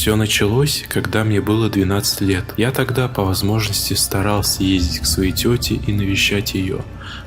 Все началось, когда мне было 12 лет. Я тогда по возможности старался ездить к своей тете и навещать ее.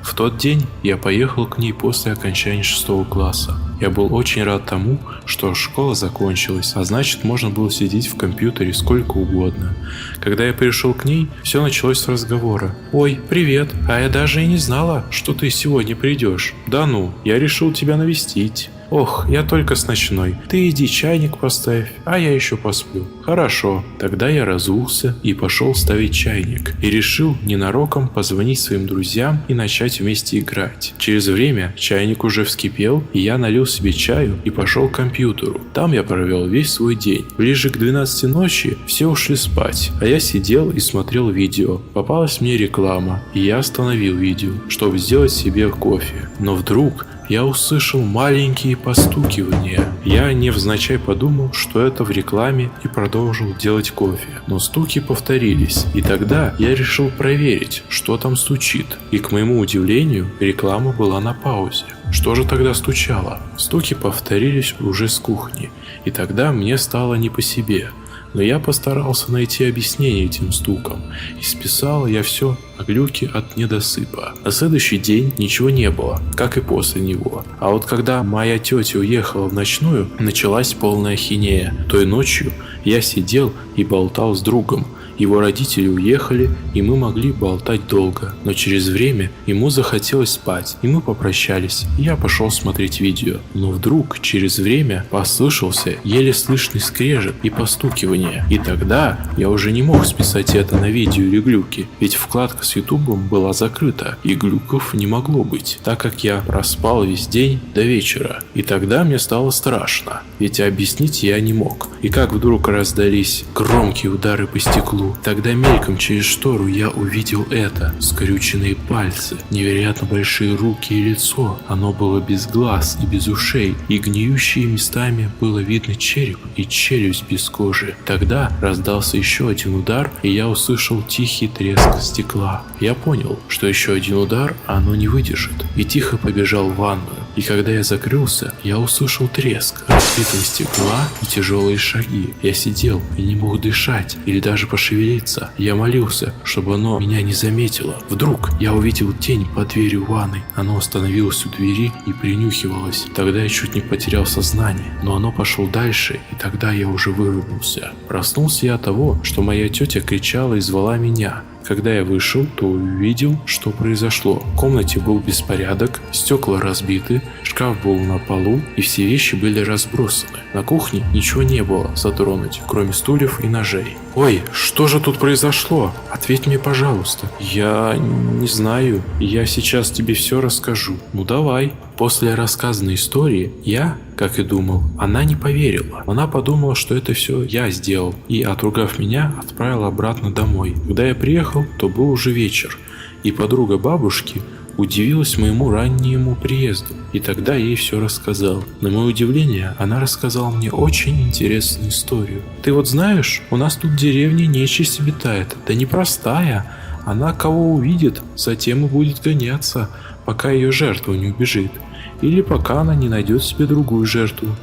В тот день я поехал к ней после окончания 6 класса. Я был очень рад тому, что школа закончилась, а значит можно было сидеть в компьютере сколько угодно. Когда я пришел к ней, все началось с разговора. «Ой, привет, а я даже и не знала, что ты сегодня придешь. Да ну, я решил тебя навестить». «Ох, я только с ночной. Ты иди чайник поставь, а я еще посплю». «Хорошо». Тогда я разулся и пошел ставить чайник. И решил ненароком позвонить своим друзьям и начать вместе играть. Через время чайник уже вскипел, и я налил себе чаю и пошел к компьютеру. Там я провел весь свой день. Ближе к 12 ночи все ушли спать, а я сидел и смотрел видео. Попалась мне реклама, и я остановил видео, чтобы сделать себе кофе. Но вдруг я услышал маленькие постукивания. Я невзначай подумал, что это в рекламе, и продолжил делать кофе. Но стуки повторились, и тогда я решил проверить, что там стучит. И к моему удивлению, реклама была на паузе. Что же тогда стучало? Стуки повторились уже с кухни, и тогда мне стало не по себе. Но я постарался найти объяснение этим стукам, и списал я все о глюке от недосыпа. На следующий день ничего не было, как и после него. А вот когда моя тетя уехала в ночную, началась полная ахинея. Той ночью я сидел и болтал с другом. Его родители уехали, и мы могли болтать долго, но через время ему захотелось спать, и мы попрощались, и я пошел смотреть видео. Но вдруг через время послышался еле слышный скрежет и постукивание, и тогда я уже не мог списать это на видео или глюки, ведь вкладка с ютубом была закрыта, и глюков не могло быть, так как я проспал весь день до вечера. И тогда мне стало страшно, ведь объяснить я не мог. И как вдруг раздались громкие удары по стеклу. Тогда мельком через штору я увидел это: скрюченные пальцы, невероятно большие руки и лицо. Оно было без глаз и без ушей, и гниющие местами было видно череп и челюсть без кожи. Тогда раздался еще один удар, и я услышал тихий треск стекла. Я понял, что еще один удар оно не выдержит, и тихо побежал в ванную. И когда я закрылся, я услышал треск разбитого стекла и тяжелые шаги. Я сидел и не мог дышать или даже пошевелиться. Я молился, чтобы оно меня не заметило. Вдруг я увидел тень под дверью ванной. Оно остановилось у двери и принюхивалось. Тогда я чуть не потерял сознание, но оно пошло дальше, и тогда я уже вырубился. Проснулся я от того, что моя тетя кричала и звала меня. Когда я вышел, то увидел, что произошло. В комнате был беспорядок, стекла разбиты, шкаф был на полу, и все вещи были разбросаны. На кухне ничего не было затронуть, кроме стульев и ножей. «Ой, что же тут произошло? Ответь мне, пожалуйста». «Я не знаю, я сейчас тебе все расскажу». «Ну давай». После рассказанной истории я, как и думал, она не поверила. Она подумала, что это все я сделал, и, отругав меня, отправила обратно домой. Когда я приехал, то был уже вечер, и подруга бабушки удивилась моему раннему приезду, и тогда я ей все рассказал. На мое удивление, она рассказала мне очень интересную историю. «Ты вот знаешь, у нас тут в деревне нечисть обитает, да непростая. Она кого увидит, затем и будет гоняться, пока ее жертва не убежит, или пока она не найдет себе другую жертву.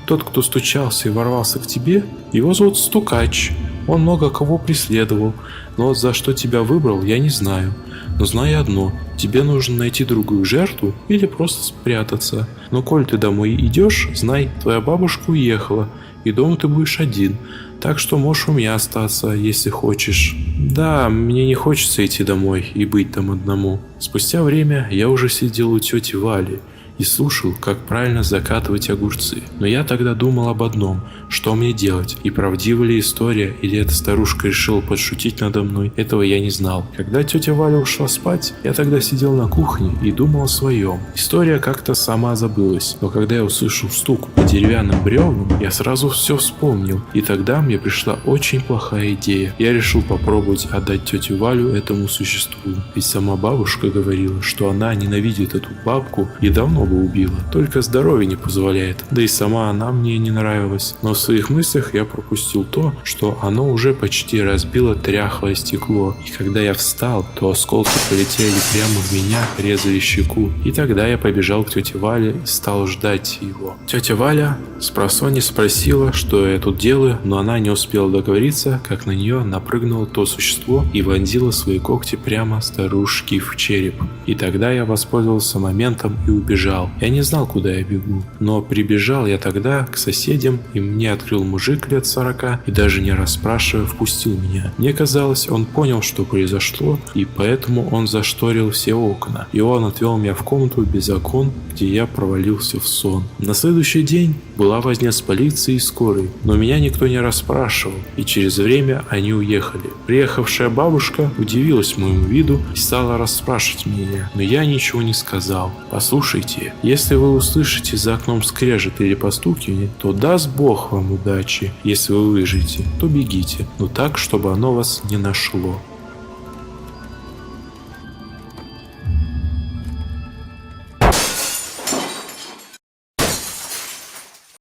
Тот, кто стучался и ворвался к тебе, его зовут Стукач. Он много кого преследовал, но вот за что тебя выбрал, я не знаю. Но знай одно, тебе нужно найти другую жертву или просто спрятаться. Но коль ты домой идешь, знай, твоя бабушка уехала, и дома ты будешь один, так что можешь у меня остаться, если хочешь». Да, мне не хочется идти домой и быть там одному. Спустя время я уже сидел у тети Вали и слушал, как правильно закатывать огурцы. Но я тогда думал об одном: что мне делать, и правдива ли история, или эта старушка решила подшутить надо мной, этого я не знал. Когда тетя Валя ушла спать, я тогда сидел на кухне и думал о своем. История как-то сама забылась, но когда я услышал стук по деревянным бревнам, я сразу все вспомнил, и тогда мне пришла очень плохая идея. Я решил попробовать отдать тетю Валю этому существу, ведь сама бабушка говорила, что она ненавидит эту бабку и давно давно бы убила, только здоровье не позволяет, да и сама она мне не нравилась. Но в своих мыслях я пропустил то, что оно уже почти разбило тряхлое стекло, и когда я встал, то осколки полетели прямо в меня, резали щеку, и тогда я побежал к тете Вале и стал ждать его. Тетя Валя спросонья спросила, что я тут делаю, но она не успела договориться, как на нее напрыгнуло то существо и вонзило свои когти прямо старушке в череп. И тогда я воспользовался моментом и убежал. Я не знал, куда я бегу, но прибежал я тогда к соседям, и мне открыл мужик лет 40 и даже не расспрашивая впустил меня. Мне казалось, он понял, что произошло, и поэтому он зашторил все окна, и он отвел меня в комнату без окон, где я провалился в сон. На следующий день была возня с полицией и скорой, но меня никто не расспрашивал, и через время они уехали. Приехавшая бабушка удивилась моему виду и стала расспрашивать меня, но я ничего не сказал. Послушайте, если вы услышите за окном скрежет или постукивание, то даст Бог вам удачи. Если вы выживете, то бегите, но так, чтобы оно вас не нашло.